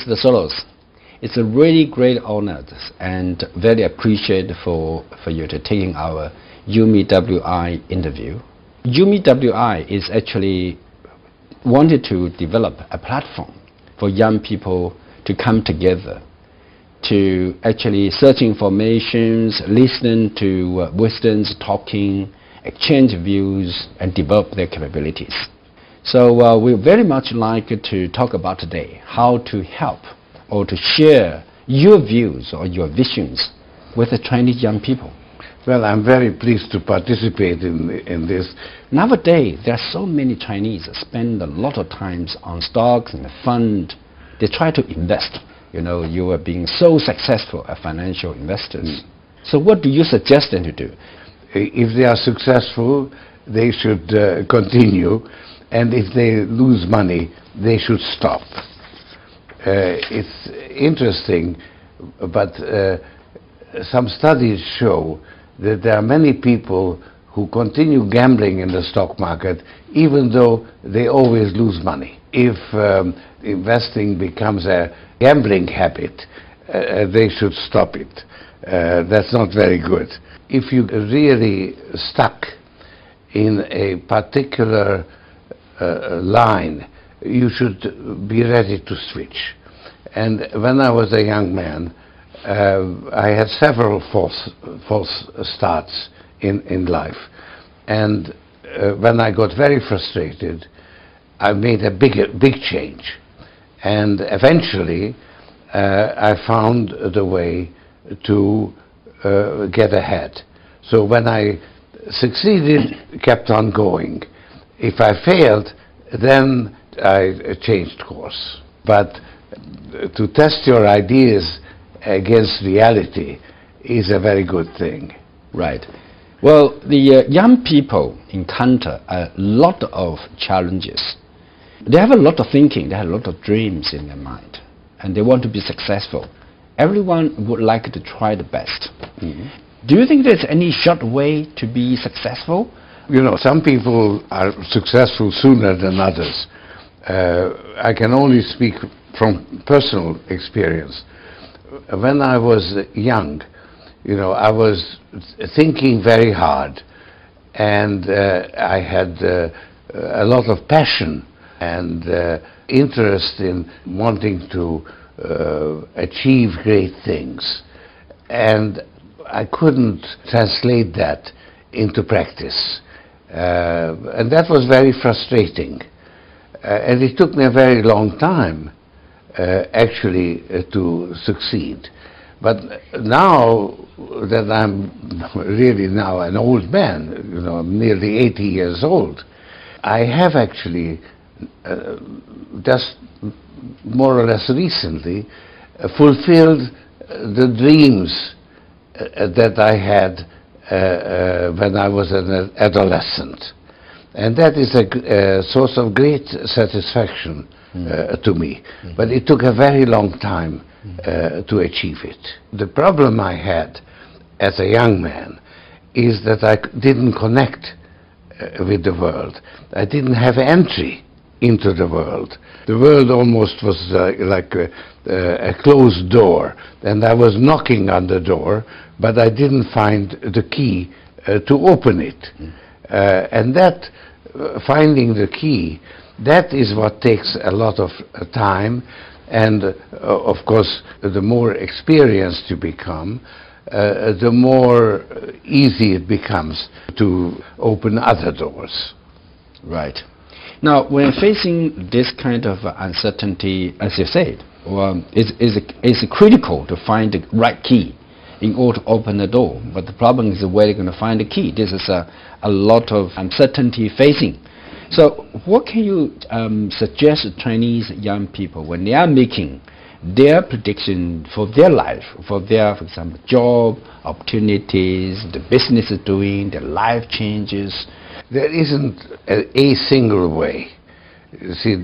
Mr. Soros. It's a really great honor and very appreciated for you to taking our Yumi WI interview. Yumi WI is actually wanted to develop a platform for young people to come together to actually search informations, listen to wisdoms, talking, exchange views, and develop their capabilities. So we very much like to talk about today how to help or to share your views or your visions with the Chinese young people. Well, I'm very pleased to participate in this. Nowadays, there are so many Chinese spend a lot of time on stocks and fund. They try to invest. You know, you are being so successful as financial investors. So what do you suggest them to do? If they are successful, they should continue, and if they lose money, they should stop. It's interesting, but some studies show that there are many people who continue gambling in the stock market even though they always lose money. If investing becomes a gambling habit, they should stop it. That's not very good. If you really stuck in a particular line, you should be ready to switch. And when I was a young man, I had several false starts in life. And when I got very frustrated, I made a big change. And eventually, I found the way to get ahead. So when I succeeded, kept on going. If I failed, then I changed course. But to test your ideas against reality is a very good thing. Right. Well, the young people encounter a lot of challenges. They have a lot of thinking, they have a lot of dreams in their mind, and they want to be successful. Everyone would like to try the best. Do you think there's any short way to be successful? You know, some people are successful sooner than others. I can only speak from personal experience. When I was young, you know, I was thinking very hard, and I had a lot of passion and interest in wanting to achieve great things. And I couldn't translate that into practice. And that was very frustrating. And it took me a very long time actually to succeed. But now that I'm really now an old man, you know, I'm nearly 80 years old, I have actually just more or less recently fulfilled the dreams that I had when I was an adolescent. And that is a source of great satisfaction to me. But it took a very long time to achieve it. The problem I had as a young man is that I didn't connect with the world. I didn't have entry into the world. The world almost was like a closed door, and I was knocking on the door, but I didn't find the key to open it. And that, finding the key, that is what takes a lot of time, and of course the more experienced you become, the more easy it becomes to open other doors. Right. Now, when facing this kind of uncertainty, as you said, it's critical to find the right key in order to open the door. But the problem is where you're going to find the key. This is a lot of uncertainty facing. So what can you suggest to Chinese young people when they are making their prediction for their life, for their, for example, job, opportunities, the business is doing, their life changes? There isn't a single way. You see,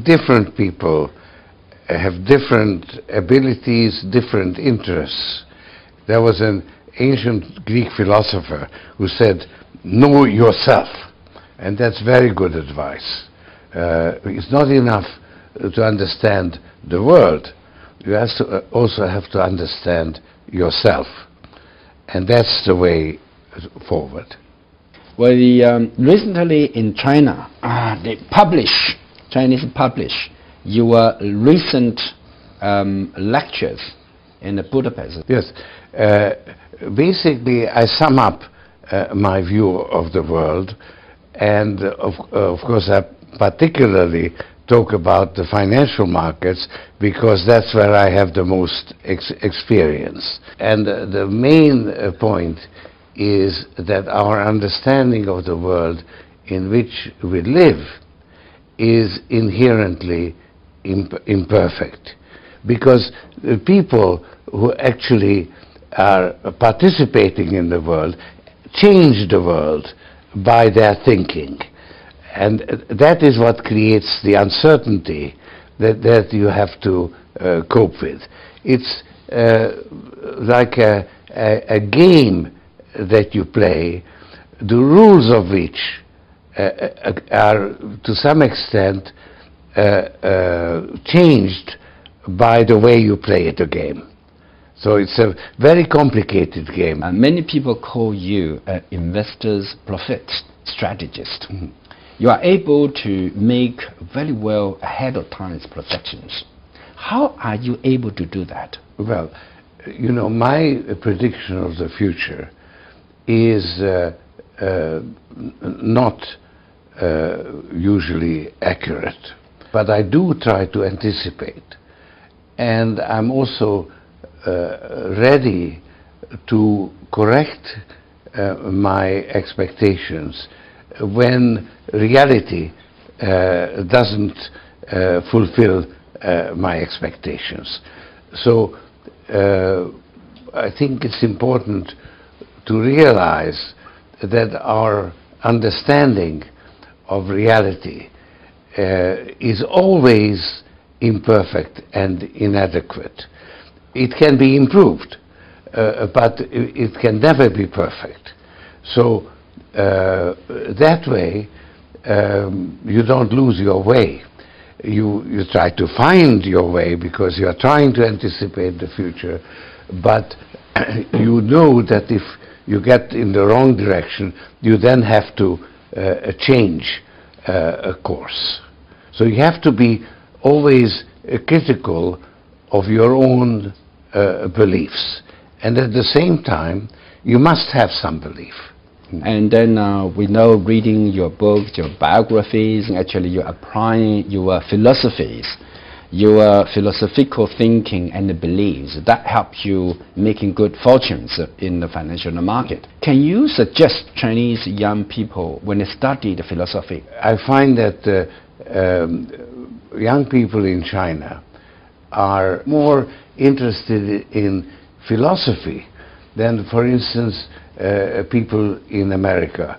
different people have different abilities, different interests. There was an ancient Greek philosopher who said, know yourself. And that's very good advice. It's not enough to understand the world, you also have to understand yourself. And that's the way forward. Well, recently in China, Chinese publish your recent lectures in Budapest. Yes. Basically, I sum up my view of the world, and of course I particularly talk about the financial markets because that's where I have the most experience. And the main point is that our understanding of the world in which we live is inherently imperfect, because the people who actually are participating in the world change the world by their thinking. And that is what creates the uncertainty that you have to cope with. It's like a game that you play, the rules of which are to some extent changed by the way you play the game. So it's a very complicated game. Many people call you an investor's profit strategist. Mm-hmm. You are able to make very well ahead of time projections. How are you able to do that? Well, you know, my prediction of the future is not usually accurate, but I do try to anticipate, and I'm also ready to correct my expectations when reality doesn't fulfill my expectations. So I think it's important to realize that our understanding of reality is always imperfect and inadequate. It can be improved, but it can never be perfect. So that way you don't lose your way. You try to find your way because you are trying to anticipate the future, but you know that if you get in the wrong direction, you then have to change a course. So you have to be always critical of your own beliefs, and at the same time you must have some belief. And then we know, reading your books, your biographies, actually you're applying your philosophies, your philosophical thinking and the beliefs that help you making good fortunes in the financial market. Can you suggest Chinese young people, when they study the philosophy? I find that young people in China are more interested in philosophy than, for instance, people in America.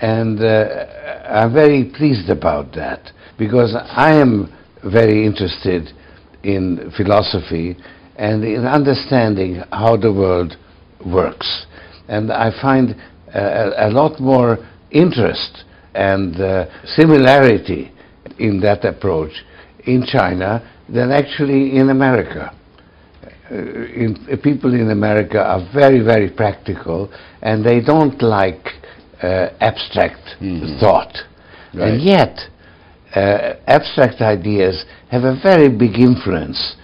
And I'm very pleased about that, because I am very interested in philosophy and in understanding how the world works. And I find a lot more interest and similarity in that approach in China than actually in America. People in America are very, very practical, and they don't like abstract thought. Right. And yet, abstract ideas have a very big influence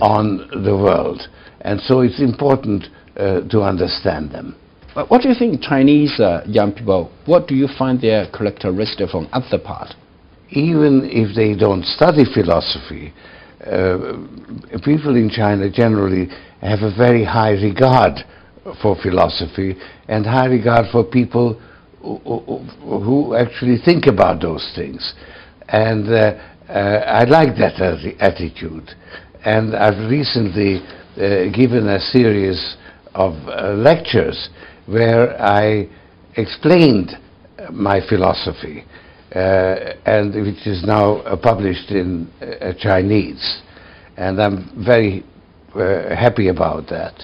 on the world, and so it's important to understand them. But what do you think Chinese young people, what do you find their characteristic from other part? Even if they don't study philosophy, people in China generally have a very high regard for philosophy and high regard for people who actually think about those things. And I like that attitude. And I've recently given a series of lectures where I explained my philosophy, and which is now published in Chinese. And I'm very happy about that.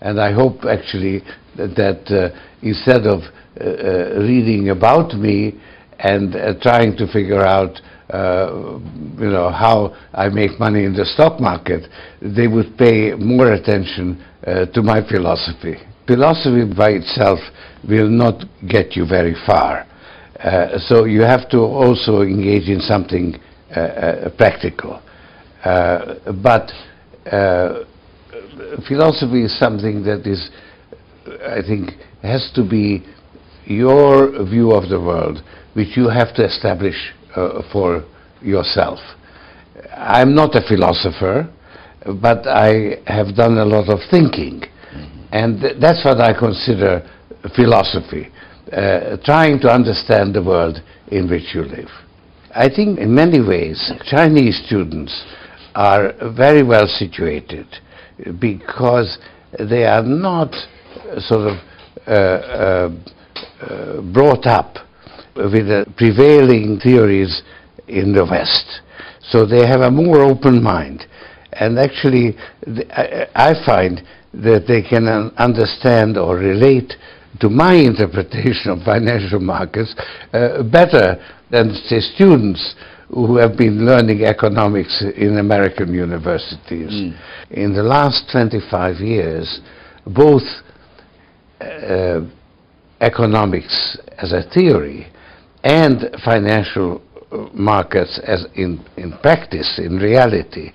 And I hope actually that instead of reading about me and trying to figure out how I make money in the stock market, they would pay more attention to my philosophy. Philosophy by itself will not get you very far. So you have to also engage in something practical. But philosophy is something that is, I think, has to be your view of the world, which you have to establish for yourself. I'm not a philosopher, but I have done a lot of thinking. And that's what I consider philosophy, trying to understand the world in which you live. I think in many ways Chinese students are very well situated because they are not sort of brought up with the prevailing theories in the West. So they have a more open mind. And actually, I find that they can understand or relate to my interpretation of financial markets better than, say, students who have been learning economics in American universities. In the last 25 years, both economics as a theory and financial markets as in practice, in reality,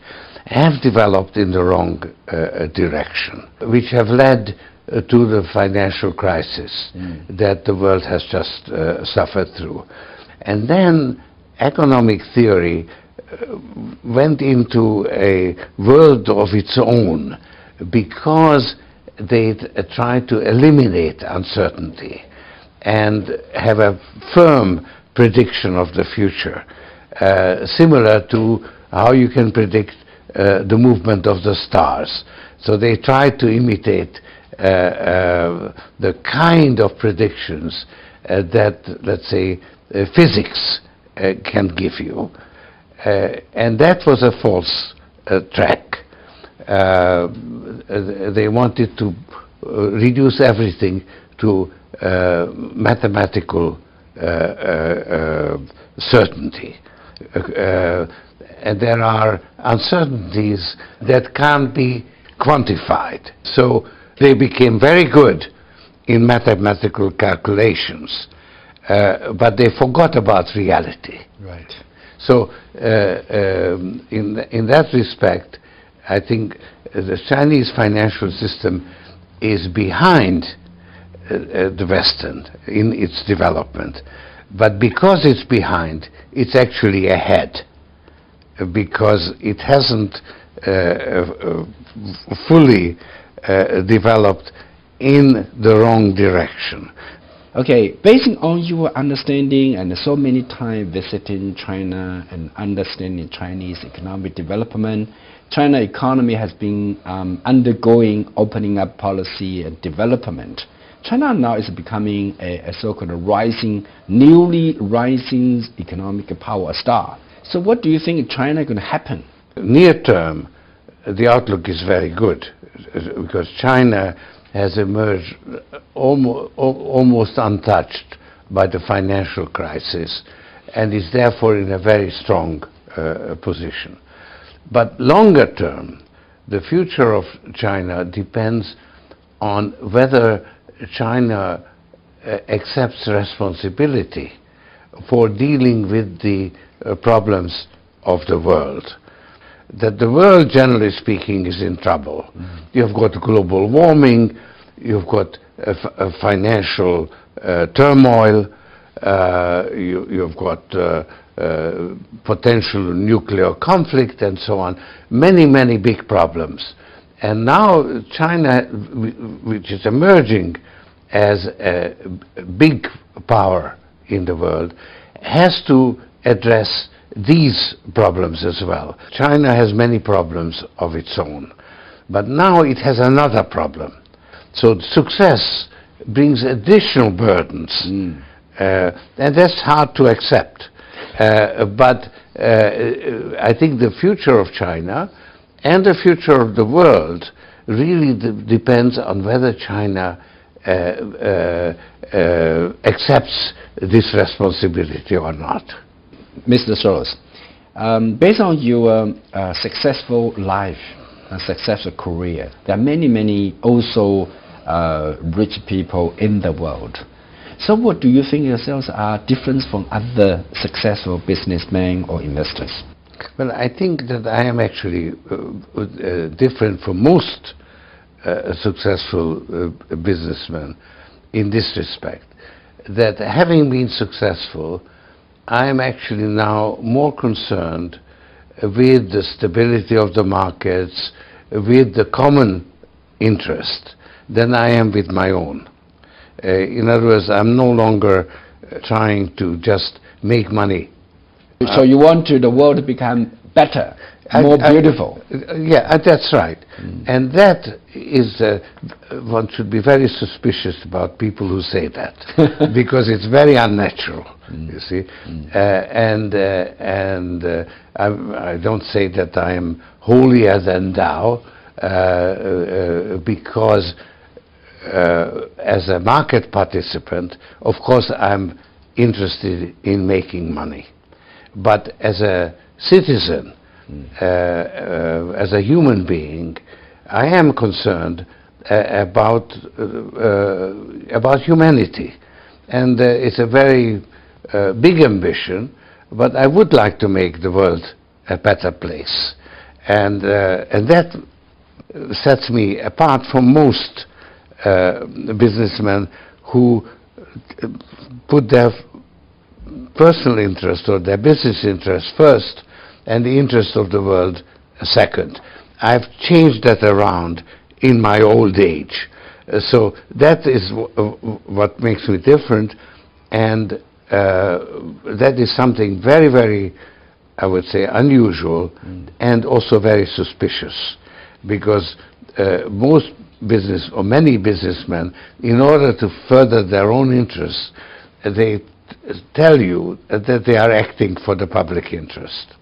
have developed in the wrong direction, which have led to the financial crisis that the world has just suffered through. And then economic theory went into a world of its own because they tried to eliminate uncertainty and have a firm prediction of the future, similar to how you can predict the movement of the stars. So they tried to imitate the kind of predictions that, let's say, physics can give you. And that was a false track. They wanted to reduce everything to mathematical certainty. And there are uncertainties that can't be quantified. So they became very good in mathematical calculations, but they forgot about reality. Right. So in that respect, I think the Chinese financial system is behind the Western in its development. But because it's behind, it's actually ahead, because it hasn't fully developed in the wrong direction. Okay, based on your understanding and so many times visiting China and understanding Chinese economic development, China economy has been undergoing opening up policy and development. China now is becoming a so-called newly rising economic power star. So what do you think China is going to happen? Near term, the outlook is very good because China has emerged almost untouched by the financial crisis and is therefore in a very strong position. But longer term, the future of China depends on whether China accepts responsibility for dealing with the problems of the world. That the world, generally speaking, is in trouble. You've got global warming, you've got financial turmoil, you've got potential nuclear conflict and so on. Many, many big problems. And now China, which is emerging as a big power in the world, has to address these problems as well. China has many problems of its own, but now it has another problem. So success brings additional burdens, and that's hard to accept. But I think the future of China and the future of the world really depends on whether China accepts this responsibility or not. Mr. Soros, based on your successful life, a successful career, there are many also rich people in the world. So what do you think yourselves are different from other successful businessmen or investors? Well, I think that I am actually different from most successful businessmen in this respect, that having been successful, I am actually now more concerned with the stability of the markets, with the common interest, than I am with my own. In other words, I'm no longer trying to just make money. So you want the world to become better, more beautiful? Yeah, that's right. And that is, one should be very suspicious about people who say that, because it's very unnatural, you see. I don't say that I am holier than thou, because as a market participant, of course I'm interested in making money. But as a citizen, as a human being, I am concerned about humanity. And it's a very big ambition, but I would like to make the world a better place. And that sets me apart from most businessmen who put their personal interest or their business interest first and the interest of the world second. I've changed that around in my old age. So that is what makes me different, and that is something very, very, I would say, unusual and also very suspicious, because most business or many businessmen, in order to further their own interests, they tell you that they are acting for the public interest.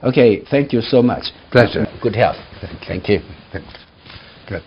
Okay, thank you so much. Pleasure. Good health. Thank you. Thanks. Good.